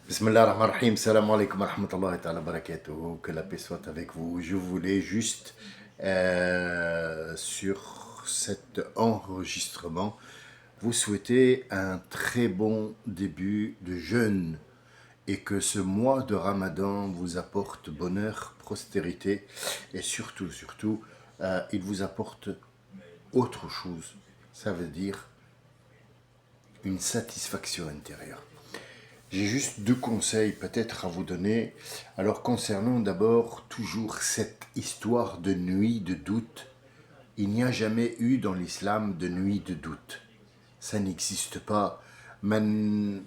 Bismillah ar-Rahman ar-Rahim, salam alaikum wa rahmatullahi ta'ala barakatuhu, que la paix soit avec vous. Je voulais juste, sur cet enregistrement, vous souhaiter un très bon début de jeûne et que ce mois de Ramadan vous apporte bonheur, prospérité et surtout, il vous apporte autre chose. Ça veut dire une satisfaction intérieure. J'ai juste deux conseils peut-être à vous donner. Alors concernant d'abord toujours cette histoire de nuit de doute, il n'y a jamais eu dans l'islam de nuit de doute. Ça n'existe pas. Man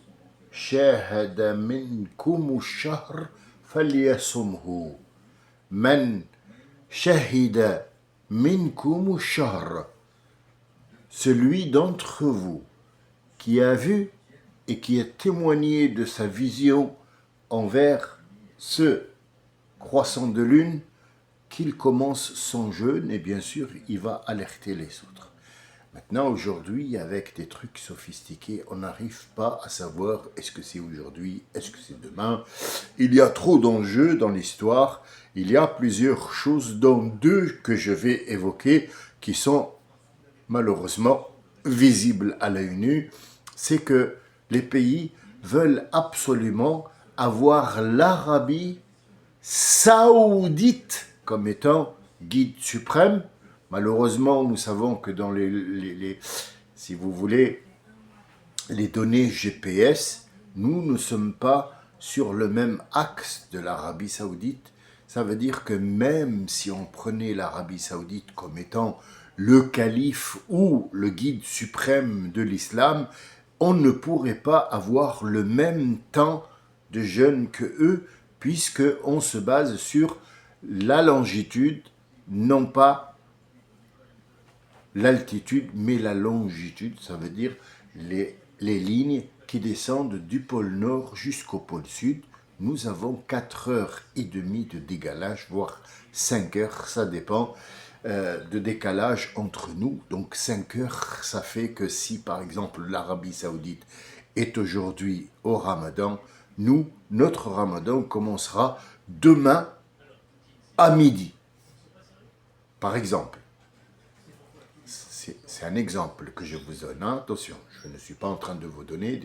shahada minkum ash-shahr falyasumhu. Man shahida minkum ash-shahr. Celui d'entre vous qui a vu et qui a témoigné de sa vision envers ce croissant de lune, qu'il commence son jeûne et bien sûr, il va alerter les autres. Maintenant, aujourd'hui, avec des trucs sophistiqués, on n'arrive pas à savoir est-ce que c'est aujourd'hui, est-ce que c'est demain. Il y a trop d'enjeux dans l'histoire. Il y a plusieurs choses, dont deux que je vais évoquer, qui sont malheureusement visibles à l'œil nu. C'est que les pays veulent absolument avoir l'Arabie saoudite comme étant guide suprême. Malheureusement, nous savons que dans si vous voulez, les données GPS, nous ne sommes pas sur le même axe de l'Arabie saoudite. Ça veut dire que même si on prenait l'Arabie saoudite comme étant le calife ou le guide suprême de l'islam, on ne pourrait pas avoir le même temps de jeûne que eux, puisqu'on se base sur la longitude, non pas l'altitude, mais la longitude. Ça veut dire les lignes qui descendent du pôle Nord jusqu'au pôle Sud. Nous avons 4 heures et demie de décalage, voire 5 heures, ça dépend de décalage entre nous. Donc 5 heures, ça fait que si par exemple l'Arabie saoudite est aujourd'hui au Ramadan, nous, notre Ramadan commencera demain à midi. Par exemple, c'est un exemple que je vous donne. Hein. Attention, je ne suis pas en train de vous donner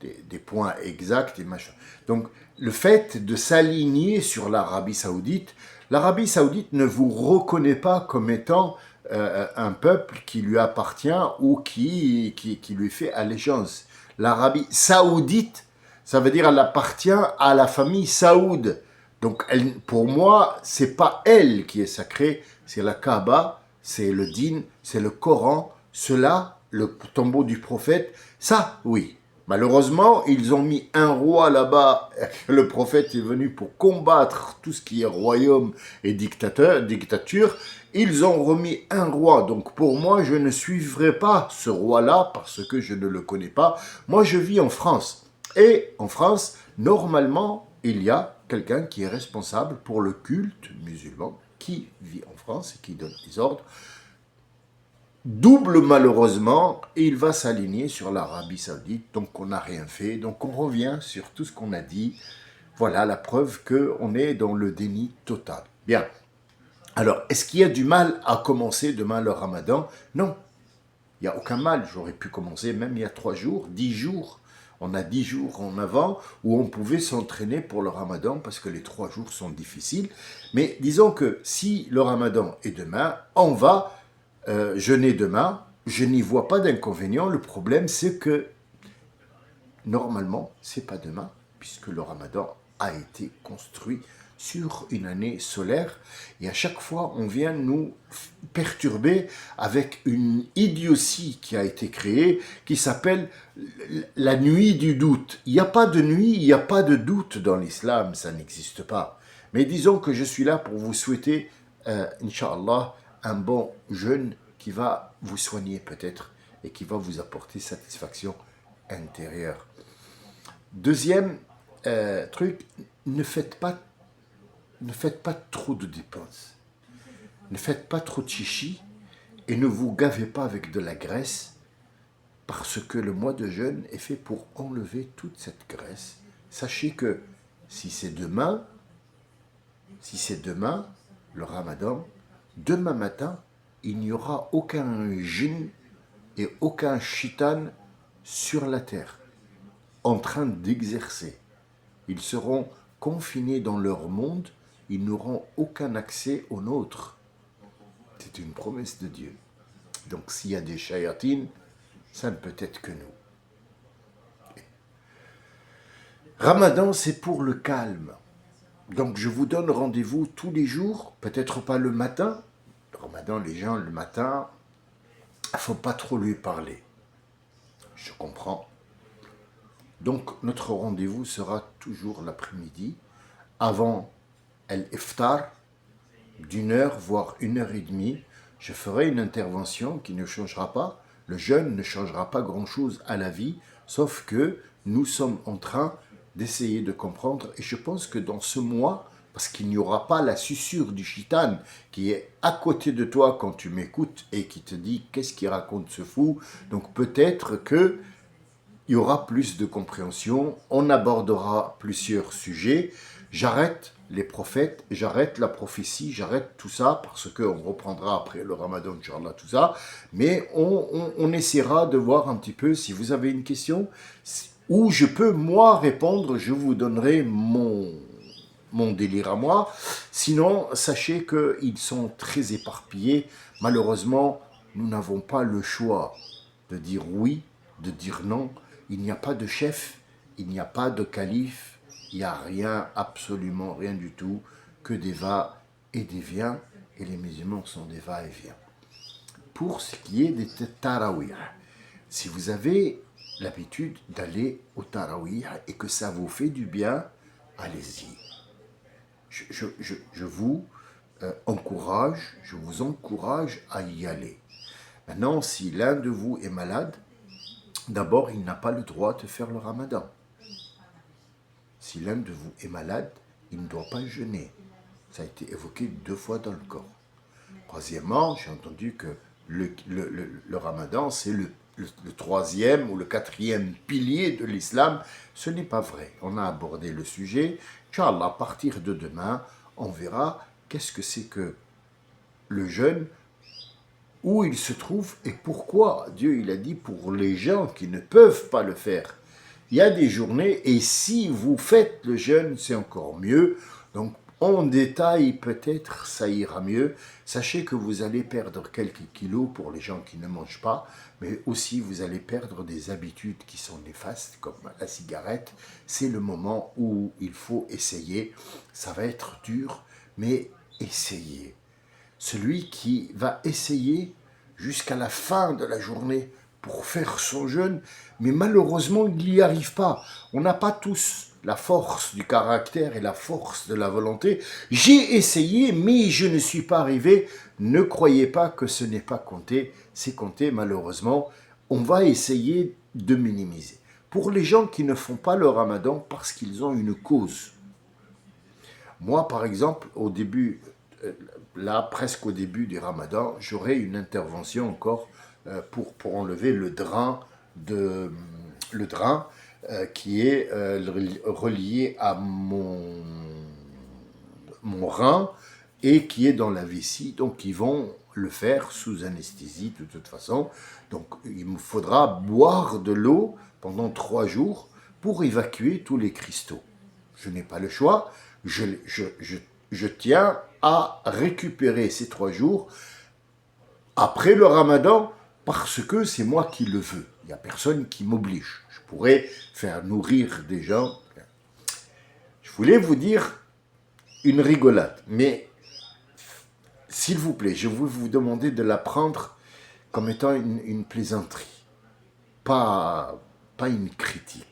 des points exacts et machin. Donc, le fait de s'aligner sur l'Arabie saoudite ne vous reconnaît pas comme étant un peuple qui lui appartient ou qui lui fait allégeance. L'Arabie saoudite, ça veut dire elle appartient à la famille Saoud. Donc, pour moi, c'est pas elle qui est sacrée, c'est la Kaaba, c'est le Din, c'est le Coran, cela, le tombeau du prophète, ça, oui. Malheureusement, ils ont mis un roi là-bas. Le prophète est venu pour combattre tout ce qui est royaume et dictature. Ils ont remis un roi. Donc pour moi, je ne suivrai pas ce roi-là parce que je ne le connais pas. Moi, je vis en France. Et en France, normalement, il y a quelqu'un qui est responsable pour le culte musulman qui vit en France et qui donne des ordres. Double malheureusement, et il va s'aligner sur l'Arabie saoudite, donc on n'a rien fait, donc on revient sur tout ce qu'on a dit. Voilà la preuve qu'on est dans le déni total. Bien. Alors, est-ce qu'il y a du mal à commencer demain le Ramadan? Non, il n'y a aucun mal. J'aurais pu commencer même il y a 3 jours, 10 jours. On a 10 jours en avant où on pouvait s'entraîner pour le Ramadan parce que les 3 jours sont difficiles. Mais disons que si le Ramadan est demain, on va jeûner demain. Je n'y vois pas d'inconvénient. Le problème, c'est que normalement, c'est pas demain puisque le Ramadan a été construit sur une année solaire et à chaque fois on vient nous perturber avec une idiotie qui a été créée qui s'appelle la nuit du doute. Il n'y a pas de nuit, il n'y a pas de doute dans l'islam, ça n'existe pas. Mais disons que je suis là pour vous souhaiter, Inch'Allah, un bon jeûne qui va vous soigner peut-être et qui va vous apporter satisfaction intérieure. Deuxième truc, ne faites pas trop de dépenses. Ne faites pas trop de chichi et ne vous gavez pas avec de la graisse parce que le mois de jeûne est fait pour enlever toute cette graisse sachez que si c'est demain, le ramadan, demain matin, il n'y aura aucun djinn et aucun shaitan sur la terre en train d'exercer. Ils seront confinés dans leur monde, ils n'auront aucun accès au nôtre. C'est une promesse de Dieu. Donc s'il y a des shayatines, ça ne peut être que nous. Ramadan, c'est pour le calme. Donc je vous donne rendez-vous tous les jours, peut-être pas le matin. Le Ramadan, les gens, le matin, il ne faut pas trop lui parler. Je comprends. Donc notre rendez-vous sera toujours l'après-midi, avant l'iftar, d'une heure, voire 1 heure et demie. Je ferai une intervention qui ne changera pas. Le jeûne ne changera pas grand-chose à la vie, sauf que nous sommes en train d'essayer de comprendre. Et je pense que dans ce mois, parce qu'il n'y aura pas la susurre du shaitan qui est à côté de toi quand tu m'écoutes et qui te dit qu'est-ce qu'il raconte ce fou. Donc peut-être que il y aura plus de compréhension, on abordera plusieurs sujets. J'arrête les prophètes, j'arrête la prophétie, j'arrête tout ça parce qu'on reprendra après le ramadan, Inch'Allah, tout ça. Mais on essaiera de voir un petit peu si vous avez une question où je peux moi répondre, je vous donnerai mon délire à moi. Sinon, sachez qu'ils sont très éparpillés. Malheureusement, nous n'avons pas le choix de dire oui, de dire non. Il n'y a pas de chef, il n'y a pas de calife, il n'y a rien, absolument rien du tout, que des va et des viens, et les musulmans sont des va et viens. Pour ce qui est des tarawih, si vous avez l'habitude d'aller au tarawih et que ça vous fait du bien, allez-y. Je vous encourage, je vous encourage à y aller. Maintenant, si l'un de vous est malade, d'abord, il n'a pas le droit de faire le ramadan. Si l'un de vous est malade, il ne doit pas jeûner. Ça a été évoqué 2 fois dans le Coran. Troisièmement, j'ai entendu que le ramadan, c'est le 3e ou le 4e pilier de l'islam. Ce n'est pas vrai. On a abordé le sujet. Inch'Allah, à partir de demain, on verra qu'est-ce que c'est que le jeûne, où il se trouve et pourquoi. Dieu, il a dit pour les gens qui ne peuvent pas le faire. Il y a des journées et si vous faites le jeûne, c'est encore mieux. Donc, en détail, peut-être, ça ira mieux. Sachez que vous allez perdre quelques kilos pour les gens qui ne mangent pas, mais aussi vous allez perdre des habitudes qui sont néfastes, comme la cigarette. C'est le moment où il faut essayer. Ça va être dur, mais essayez. Celui qui va essayer jusqu'à la fin de la journée pour faire son jeûne, mais malheureusement, il n'y arrive pas. On n'a pas tous la force du caractère et la force de la volonté. J'ai essayé, mais je ne suis pas arrivé. Ne croyez pas que ce n'est pas compté. C'est compté, malheureusement. On va essayer de minimiser. Pour les gens qui ne font pas le ramadan parce qu'ils ont une cause. Moi, par exemple, au début, là, presque au début du ramadan, j'aurai une intervention encore pour enlever le drain qui est relié à mon rein et qui est dans la vessie. Donc, ils vont le faire sous anesthésie de toute façon. Donc, il me faudra boire de l'eau pendant 3 jours pour évacuer tous les cristaux. Je n'ai pas le choix. Je tiens à récupérer ces 3 jours après le ramadan parce que c'est moi qui le veux. Il n'y a personne qui m'oblige. Je pourrais faire nourrir des gens. Je voulais vous dire une rigolade, mais s'il vous plaît, je veux vous demander de la prendre comme étant une plaisanterie, pas une critique.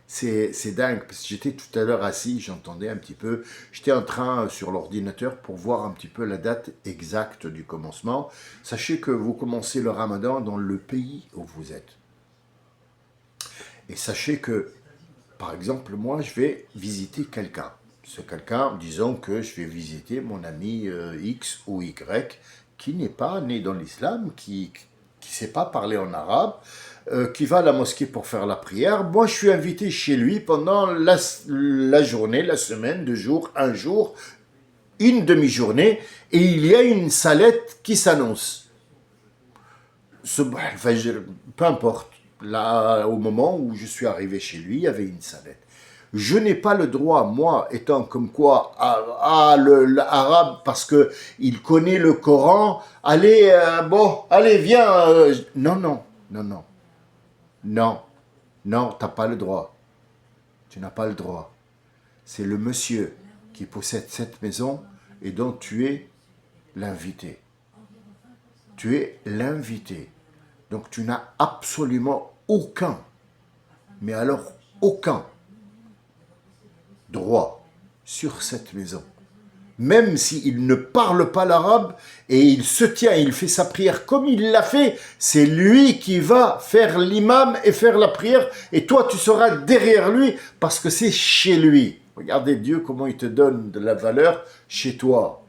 C'est dingue, parce que j'étais tout à l'heure assis, j'entendais un petit peu, j'étais en train sur l'ordinateur pour voir un petit peu la date exacte du commencement. Sachez que vous commencez le ramadan dans le pays où vous êtes. Et sachez que, par exemple, moi, je vais visiter quelqu'un. Ce quelqu'un, disons que je vais visiter mon ami X ou Y, qui n'est pas né dans l'islam, qui ne sait pas parler en arabe, qui va à la mosquée pour faire la prière. Moi, je suis invité chez lui pendant la journée, la semaine, 2 jours, un jour, une demi-journée, et il y a une salette qui s'annonce. Enfin, peu importe. Là, au moment où je suis arrivé chez lui, il y avait une salette. Je n'ai pas le droit, moi, étant comme quoi, l'arabe, parce que il connaît le Coran, allez, bon, allez, viens. Non, non, non, non, non, non, t'as pas le droit. Tu n'as pas le droit. C'est le monsieur qui possède cette maison et dont tu es l'invité. Tu es l'invité. Donc tu n'as absolument aucun, mais alors aucun droit sur cette maison. Même s'il ne parle pas l'arabe et il se tient, il fait sa prière comme il l'a fait, c'est lui qui va faire l'imam et faire la prière et toi tu seras derrière lui parce que c'est chez lui. Regardez Dieu comment il te donne de la valeur chez toi.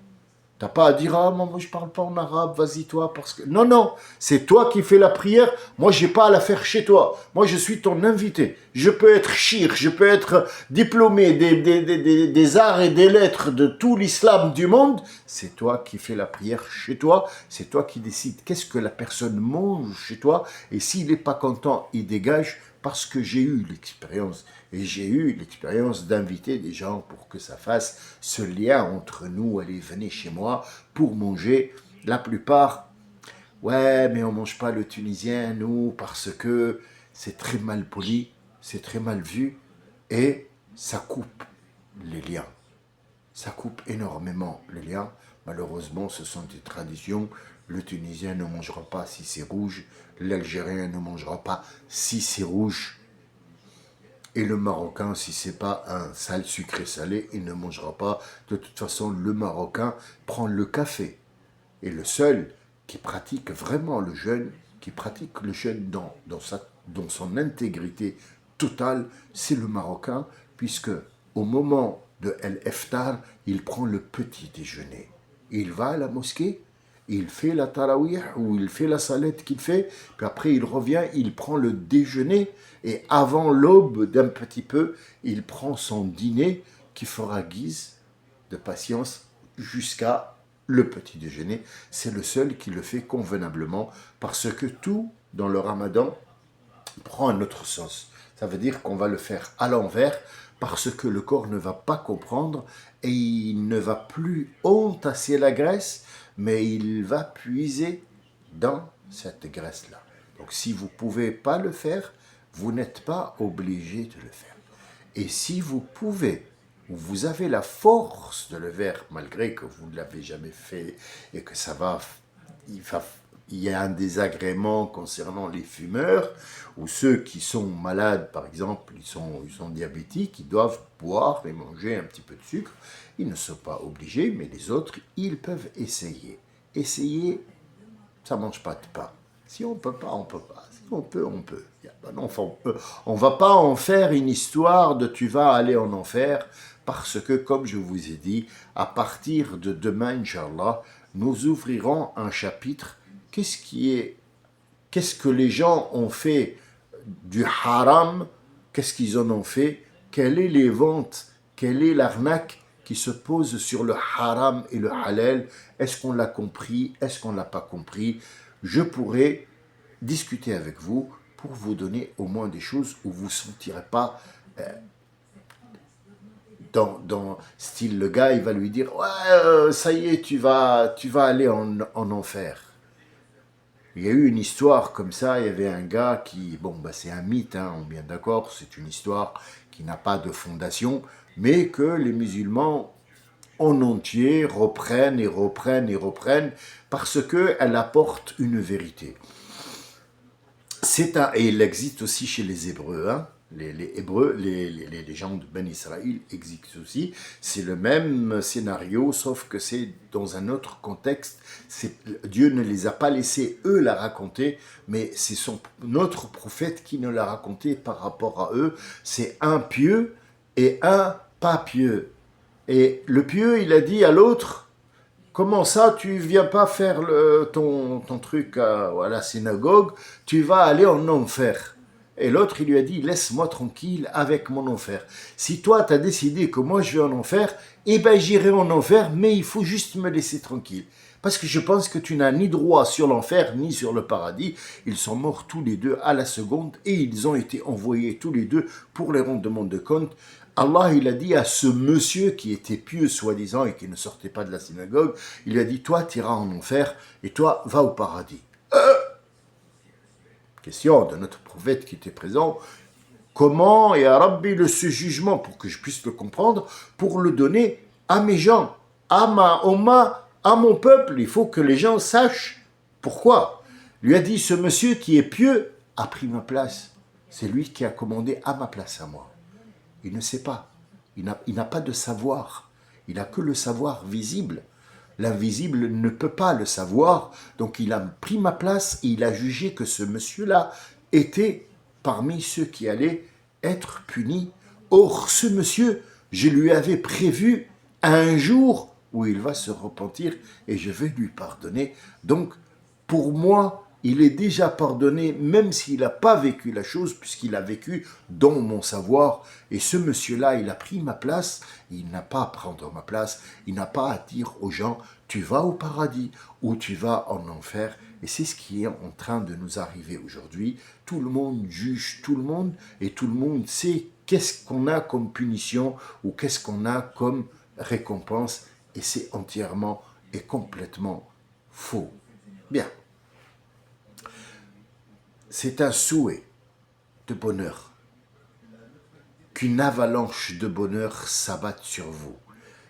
T'as pas à dire, ah, moi je parle pas en arabe, vas-y toi, parce que... Non, non, c'est toi qui fais la prière, moi j'ai pas à la faire chez toi. Moi je suis ton invité. Je peux être shir, je peux être diplômé des arts et des lettres de tout l'islam du monde. C'est toi qui fais la prière chez toi, c'est toi qui décides qu'est-ce que la personne mange chez toi. Et s'il n'est pas content, il dégage parce que j'ai eu l'expérience. Et j'ai eu l'expérience d'inviter des gens pour que ça fasse ce lien entre nous. Allez, venez chez moi pour manger. La plupart, ouais, mais on ne mange pas le tunisien, nous, parce que c'est très mal poli, c'est très mal vu, et ça coupe les liens. Ça coupe énormément les liens. Malheureusement, ce sont des traditions. Le Tunisien ne mangera pas si c'est rouge. L'Algérien ne mangera pas si c'est rouge. Et le Marocain, si c'est pas un sale sucré salé, il ne mangera pas. De toute façon, le Marocain prend le café. Et le seul qui pratique vraiment le jeûne, qui pratique le jeûne dans son intégrité totale, c'est le Marocain, puisque au moment de El-Iftar, il prend le petit déjeuner. Il va à la mosquée, il fait la tarawih ou il fait la salette qu'il fait, puis après il revient, il prend le déjeuner et avant l'aube d'un petit peu, il prend son dîner qui fera guise de patience jusqu'à le petit déjeuner. C'est le seul qui le fait convenablement parce que tout dans le ramadan prend un autre sens. Ça veut dire qu'on va le faire à l'envers parce que le corps ne va pas comprendre et il ne va plus entasser la graisse, mais il va puiser dans cette graisse-là. Donc si vous ne pouvez pas le faire, vous n'êtes pas obligé de le faire. Et si vous pouvez, ou vous avez la force de le faire, malgré que vous ne l'avez jamais fait et que il y a un désagrément concernant les fumeurs ou ceux qui sont malades, par exemple, ils sont diabétiques, ils doivent boire et manger un petit peu de sucre. Ils ne sont pas obligés, mais les autres, ils peuvent essayer. Essayer, ça ne mange pas de pain. Si on ne peut pas, on ne peut pas. Si on peut, on peut. On ne va pas en faire une histoire de tu vas aller en enfer, parce que, comme je vous ai dit, à partir de demain, Inch'Allah, nous ouvrirons un chapitre. Qu'est-ce que les gens ont fait du haram? Qu'est-ce qu'ils en ont fait? Quelles sont les ventes? Quelle est l'arnaque qui se pose sur le haram et le halal? Est-ce qu'on l'a compris? Est-ce qu'on ne l'a pas compris? Je pourrais discuter avec vous pour vous donner au moins des choses où vous ne vous sentirez pas dans style le gars, il va lui dire ouais, ça y est, tu vas aller en enfer. Il y a eu une histoire comme ça, il y avait un gars qui, bon, bah c'est un mythe, hein, on est bien d'accord, c'est une histoire qui n'a pas de fondation, mais que les musulmans en entier reprennent et reprennent et reprennent parce qu'elle apporte une vérité. Et il existe aussi chez les Hébreux, hein. Les Hébreux, les gens de Ben Israël existent aussi. C'est le même scénario, sauf que c'est dans un autre contexte. Dieu ne les a pas laissés eux la raconter, mais c'est notre prophète qui ne l'a raconté par rapport à eux. C'est un pieux et un pas pieux. Et le pieux, il a dit à l'autre, comment ça, tu viens pas faire ton truc à la synagogue, tu vas aller en enfer. Et l'autre, il lui a dit, laisse-moi tranquille avec mon enfer. Si toi, tu as décidé que moi, je vais en enfer, eh ben, j'irai en enfer, mais il faut juste me laisser tranquille. Parce que je pense que tu n'as ni droit sur l'enfer, ni sur le paradis. Ils sont morts tous les deux à la seconde, et ils ont été envoyés tous les deux pour les rendements de compte. Allah, il a dit à ce monsieur qui était pieux, soi-disant, et qui ne sortait pas de la synagogue, il lui a dit, toi, tu iras en enfer, et toi, va au paradis. Question de notre prophète qui était présent, comment, et à Rabbi, ce jugement, pour que je puisse le comprendre, pour le donner à mes gens, à ma Oma, à mon peuple. Il faut que les gens sachent pourquoi. Lui a dit, ce monsieur qui est pieux a pris ma place. C'est lui qui a commandé à ma place à moi. Il ne sait pas. Il n'a pas de savoir. Il n'a que le savoir visible. L'invisible ne peut pas le savoir. Donc il a pris ma place et il a jugé que ce monsieur-là était parmi ceux qui allaient être punis. Or, ce monsieur, je lui avais prévu un jour où il va se repentir et je vais lui pardonner. Donc, pour moi, il est déjà pardonné, même s'il n'a pas vécu la chose, puisqu'il a vécu dans mon savoir. Et ce monsieur-là, il a pris ma place, il n'a pas à prendre ma place, il n'a pas à dire aux gens, tu vas au paradis ou tu vas en enfer. Et c'est ce qui est en train de nous arriver aujourd'hui. Tout le monde juge tout le monde et tout le monde sait qu'est-ce qu'on a comme punition ou qu'est-ce qu'on a comme récompense. Et c'est entièrement et complètement faux. Bien. C'est un souhait de bonheur, qu'une avalanche de bonheur s'abatte sur vous.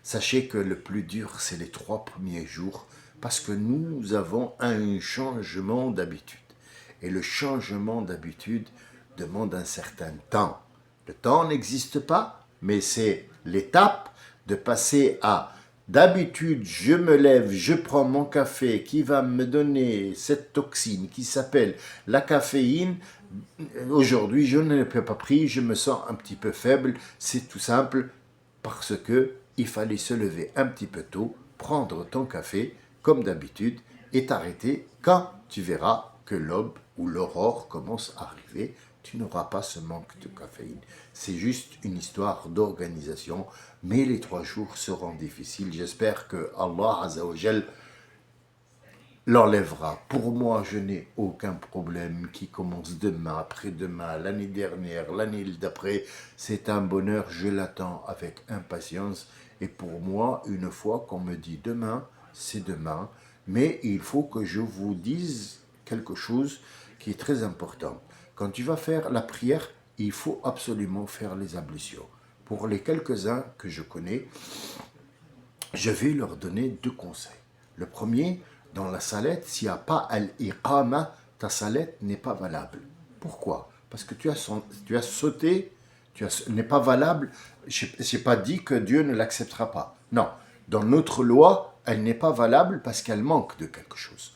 Sachez que le plus dur, c'est les 3 premiers jours, parce que nous avons un changement d'habitude. Et le changement d'habitude demande un certain temps. Le temps n'existe pas, mais c'est l'étape de passer à d'habitude, je me lève, je prends mon café qui va me donner cette toxine qui s'appelle la caféine. Aujourd'hui, je ne l'ai pas pris, je me sens un petit peu faible. C'est tout simple parce que il fallait se lever un petit peu tôt, prendre ton café comme d'habitude et t'arrêter quand tu verras que l'aube ou l'aurore commence à arriver. Tu n'auras pas ce manque de caféine. C'est juste une histoire d'organisation, mais les 3 jours seront difficiles. J'espère que Allah Azzawajal l'enlèvera. Pour moi, je n'ai aucun problème qui commence demain, après-demain, l'année dernière, l'année d'après. C'est un bonheur, je l'attends avec impatience. Et pour moi, une fois qu'on me dit demain, c'est demain. Mais il faut que je vous dise quelque chose qui est très important. Quand tu vas faire la prière, il faut absolument faire les ablutions. Pour les quelques-uns que je connais, je vais leur donner 2 conseils. Le premier, dans la salette, s'il n'y a pas al-iqama, ta salette n'est pas valable. Pourquoi? Parce que tu as sauté, n'est pas valable. Je n'ai pas dit que Dieu ne l'acceptera pas. Non, dans notre loi, elle n'est pas valable parce qu'elle manque de quelque chose.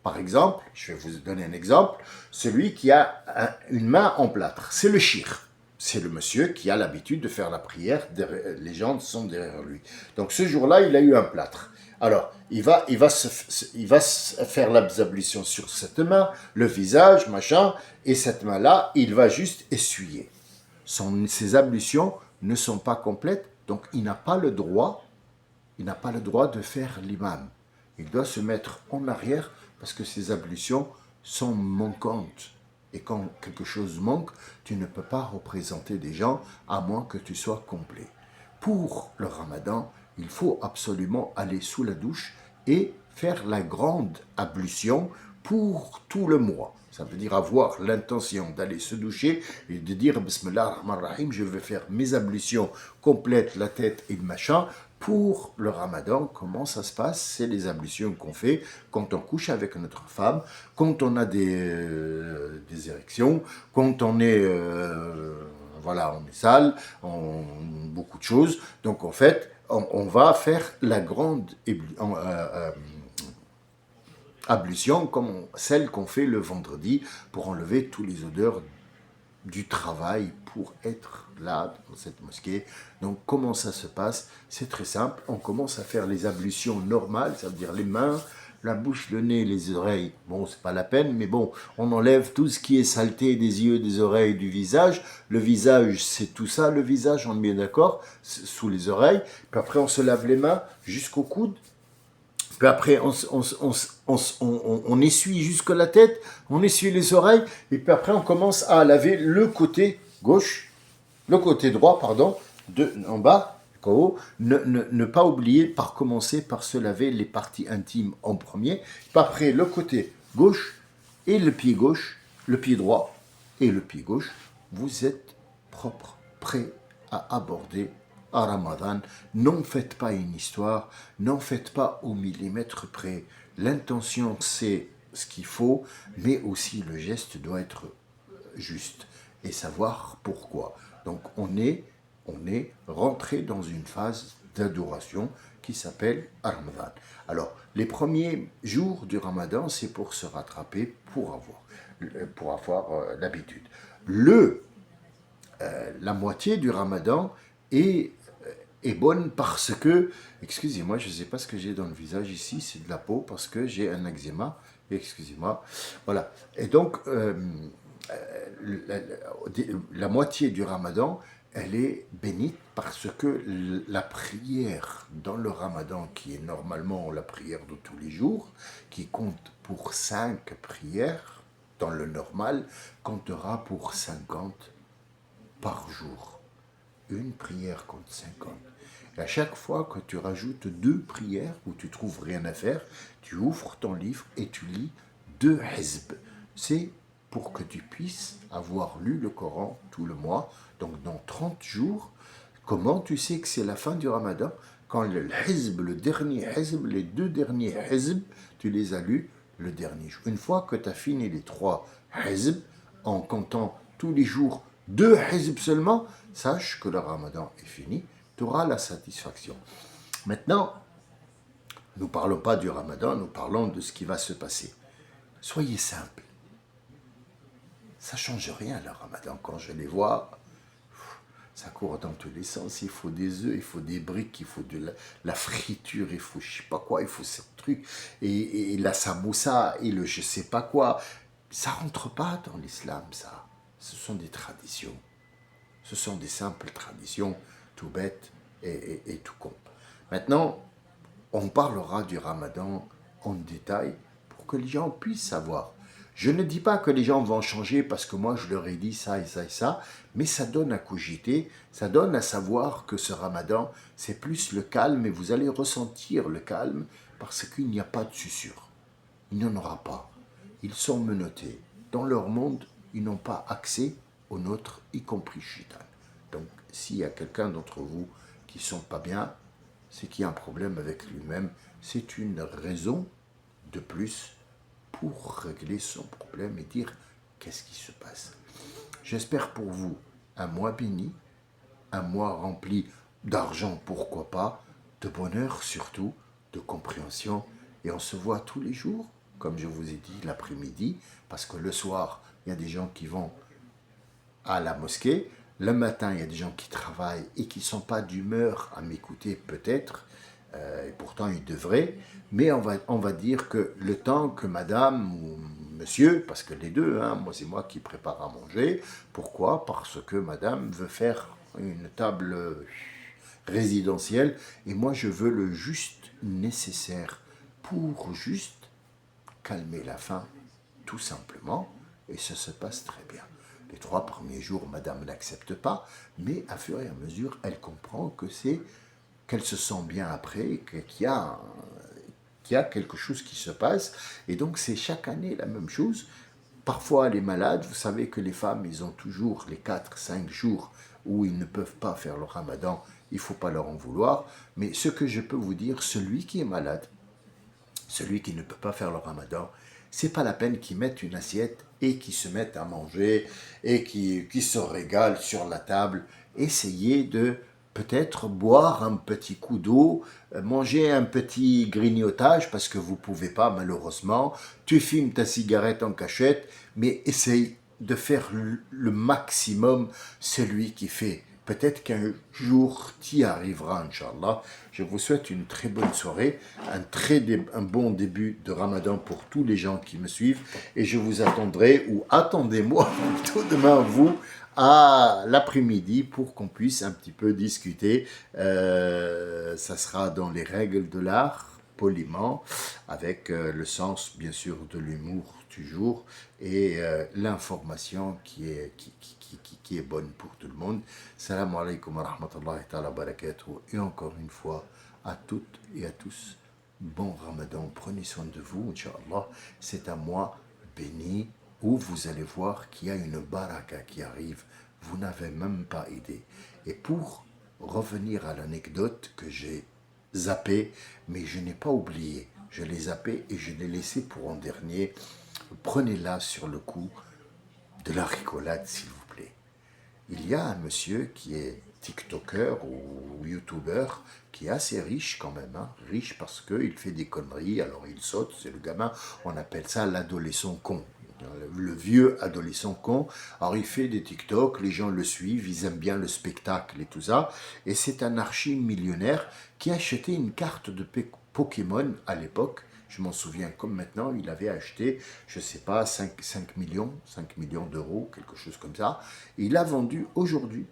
Par exemple, je vais vous donner un exemple, celui qui a une main en plâtre, c'est le shir. C'est le monsieur qui a l'habitude de faire la prière, les gens sont derrière lui. Donc ce jour-là, il a eu un plâtre. Alors, il va se faire l'ablution sur cette main, le visage, machin, et cette main-là, il va juste essuyer. Ses ablutions ne sont pas complètes, donc il n'a pas le droit de faire l'imam. Il doit se mettre en arrière parce que ses ablutions sont manquantes. Et quand quelque chose manque, tu ne peux pas représenter des gens à moins que tu sois complet. Pour le ramadan, il faut absolument aller sous la douche et faire la grande ablution pour tout le mois. Ça veut dire avoir l'intention d'aller se doucher et de dire Bismillah ar-Rahman ar-Rahim, je vais faire mes ablutions complètes, la tête et le machin. Pour le ramadan, comment ça se passe? C'est les ablutions qu'on fait quand on couche avec notre femme, quand on a des érections, quand on est, on est sale, beaucoup de choses. Donc en fait, on va faire la grande ablution comme celle qu'on fait le vendredi pour enlever toutes les odeurs du travail pour être là, dans cette mosquée. Donc, comment ça se passe? C'est très simple. On commence à faire les ablutions normales, ça veut dire les mains, la bouche, le nez, les oreilles. Bon, c'est pas la peine, mais bon, on enlève tout ce qui est saleté des yeux, des oreilles, du visage. Le visage, c'est tout ça, le visage, on est bien d'accord, sous les oreilles. Puis après, on se lave les mains jusqu'au coude. Puis après, on essuie jusque la tête, on essuie les oreilles, et puis après, on commence à laver le côté gauche, le côté droit, pardon, en bas, ne pas oublier par commencer par se laver les parties intimes en premier, puis après le côté gauche et le pied gauche, le pied droit et le pied gauche, vous êtes propre, prêt à aborder à Ramadan. N'en faites pas une histoire, n'en faites pas au millimètre près. L'intention, c'est ce qu'il faut, mais aussi le geste doit être juste et savoir pourquoi. Donc on est rentré dans une phase d'adoration qui s'appelle Ramadan. Alors, les premiers jours du Ramadan, c'est pour se rattraper, pour avoir l'habitude. La moitié du Ramadan est bonne parce que, excusez-moi, je ne sais pas ce que j'ai dans le visage ici, c'est de la peau parce que j'ai un eczéma, excusez-moi, voilà. Et donc, la moitié du Ramadan, elle est bénite parce que la prière dans le Ramadan, qui est normalement la prière de tous les jours, qui compte pour 5 prières, dans le normal, comptera pour 50 par jour. Une prière compte 50. Et à chaque fois que tu rajoutes 2 prières où tu trouves rien à faire, tu ouvres ton livre et tu lis 2 hizb. C'est pour que tu puisses avoir lu le Coran tout le mois. Donc dans 30 jours, comment tu sais que c'est la fin du Ramadan? Quand le hizb, le dernier hizb, les 2 derniers hizb, tu les as lus le dernier jour. Une fois que tu as fini les 3 hizb, en comptant tous les jours 2 hizb seulement, sache que le Ramadan est fini, tu auras la satisfaction. Maintenant, nous ne parlons pas du Ramadan, nous parlons de ce qui va se passer. Soyez simple. Ça ne change rien le Ramadan. Quand je les vois, ça court dans tous les sens. Il faut des œufs, il faut des briques, il faut de la friture, il faut je sais pas quoi, il faut ce truc, et la samoussa, et le je sais pas quoi. Ça rentre pas dans l'islam, ça. Ce sont des traditions. Ce sont des simples traditions, tout bêtes et tout con. Maintenant, on parlera du Ramadan en détail pour que les gens puissent savoir. Je ne dis pas que les gens vont changer parce que moi je leur ai dit ça et ça et ça, mais ça donne à cogiter, ça donne à savoir que ce Ramadan, c'est plus le calme et vous allez ressentir le calme parce qu'il n'y a pas de susurre. Il n'y en aura pas. Ils sont menottés. Dans leur monde, ils n'ont pas accès au nôtre, y compris Shaitan. Donc, s'il y a quelqu'un d'entre vous qui ne sont pas bien, c'est qu'il y a un problème avec lui-même. C'est une raison de plus pour régler son problème et dire qu'est-ce qui se passe. J'espère pour vous un mois béni, un mois rempli d'argent, pourquoi pas, de bonheur surtout, de compréhension. Et on se voit tous les jours, comme je vous ai dit, l'après-midi, parce que le soir, il y a des gens qui vont à la mosquée. Le matin, il y a des gens qui travaillent et qui ne sont pas d'humeur à m'écouter peut-être, et pourtant ils devraient, mais on va dire que le temps que madame ou monsieur, parce que les deux, hein, moi c'est moi qui prépare à manger, pourquoi? Parce que madame veut faire une table résidentielle et moi je veux le juste nécessaire pour juste calmer la faim, tout simplement, et ça se passe très bien. Les 3 premiers jours, madame n'accepte pas, mais à fur et à mesure, elle comprend que c'est qu'elle se sent bien après, qu'il y a quelque chose qui se passe. Et donc, c'est chaque année la même chose. Parfois, elle est malade. Vous savez que les femmes, ils ont toujours les 4-5 jours où ils ne peuvent pas faire le ramadan. Il ne faut pas leur en vouloir. Mais ce que je peux vous dire, celui qui est malade, celui qui ne peut pas faire le ramadan, c'est pas la peine qu'ils mettent une assiette et qu'ils se mettent à manger et qu'ils se régalent sur la table. Essayez de peut-être boire un petit coup d'eau, manger un petit grignotage parce que vous ne pouvez pas malheureusement. Tu fumes ta cigarette en cachette, mais essaye de faire le maximum, celui qui fait. Peut-être qu'un jour, tu y arriveras, Inch'Allah. Je vous souhaite une très bonne soirée, un bon début de Ramadan pour tous les gens qui me suivent. Et je vous attendrai, ou attendez-moi plutôt demain, vous, à l'après-midi pour qu'on puisse un petit peu discuter. Ça sera dans les règles de l'art, poliment, avec le sens, bien sûr, de l'humour du jour et l'information qui est bonne pour tout le monde. Salam alaikum wa rahmatullahi wa barakatuh. Et encore une fois, à toutes et à tous, bon Ramadan. Prenez soin de vous, Inch'Allah. C'est un mois béni où vous allez voir qu'il y a une baraka qui arrive. Vous n'avez même pas idée. Et pour revenir à l'anecdote que j'ai zappée, mais je n'ai pas oublié. Je l'ai zappée et je l'ai laissée pour en dernier. Prenez-la sur le coup de la rigolade, s'il vous plaît. Il y a un monsieur qui est TikToker ou YouTuber qui est assez riche quand même, hein, riche parce qu'il fait des conneries, alors il saute, c'est le gamin, on appelle ça l'adolescent con, le vieux adolescent con. Alors il fait des TikTok, les gens le suivent, ils aiment bien le spectacle et tout ça, et c'est un archi-millionnaire qui a acheté une carte de Pokémon à l'époque. Je m'en souviens comme maintenant, il avait acheté, je ne sais pas, 5 millions d'euros, quelque chose comme ça. Et il a vendu aujourd'hui,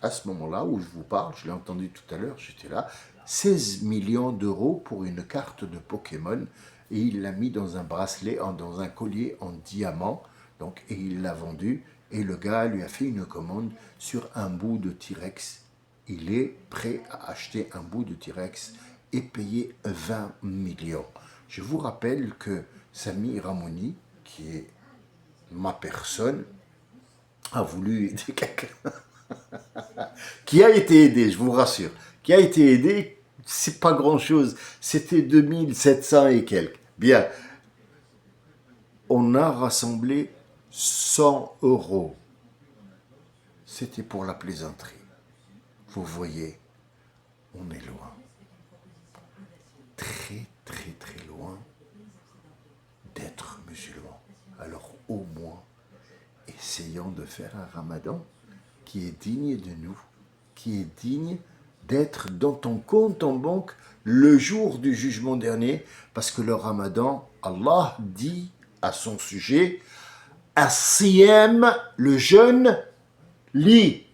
à ce moment-là où je vous parle, je l'ai entendu tout à l'heure, j'étais là, 16 millions d'euros pour une carte de Pokémon. Et il l'a mis dans un bracelet, dans un collier en diamant. Donc, et il l'a vendu. Et le gars lui a fait une commande sur un bout de T-Rex. Il est prêt à acheter un bout de T-Rex et payer 20 millions. Je vous rappelle que Sami Ramoni, qui est ma personne, a voulu aider quelqu'un qui a été aidé, je vous rassure, qui a été aidé, c'est pas grand-chose, c'était 2700 et quelques. Bien, on a rassemblé 100 euros. C'était pour la plaisanterie. Vous voyez, on est loin. Très, très, très loin d'être musulman. Alors au moins, essayons de faire un ramadan qui est digne de nous, qui est digne d'être dans ton compte en banque le jour du jugement dernier, parce que le ramadan, Allah dit à son sujet, As-siyam, le jeûne, li,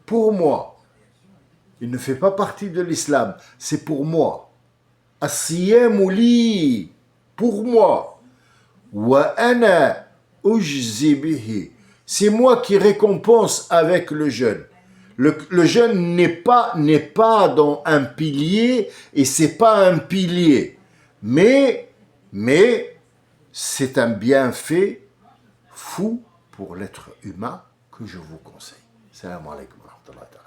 pour moi. Il ne fait pas partie de l'islam, c'est pour moi. As-siyam li, pour moi. Wa ana ujzi bihi. C'est moi qui récompense avec le jeûne. Le jeûne n'est pas dans un pilier et c'est pas un pilier. Mais c'est un bienfait fou pour l'être humain que je vous conseille. Salam alaikum wa rahmatullahi.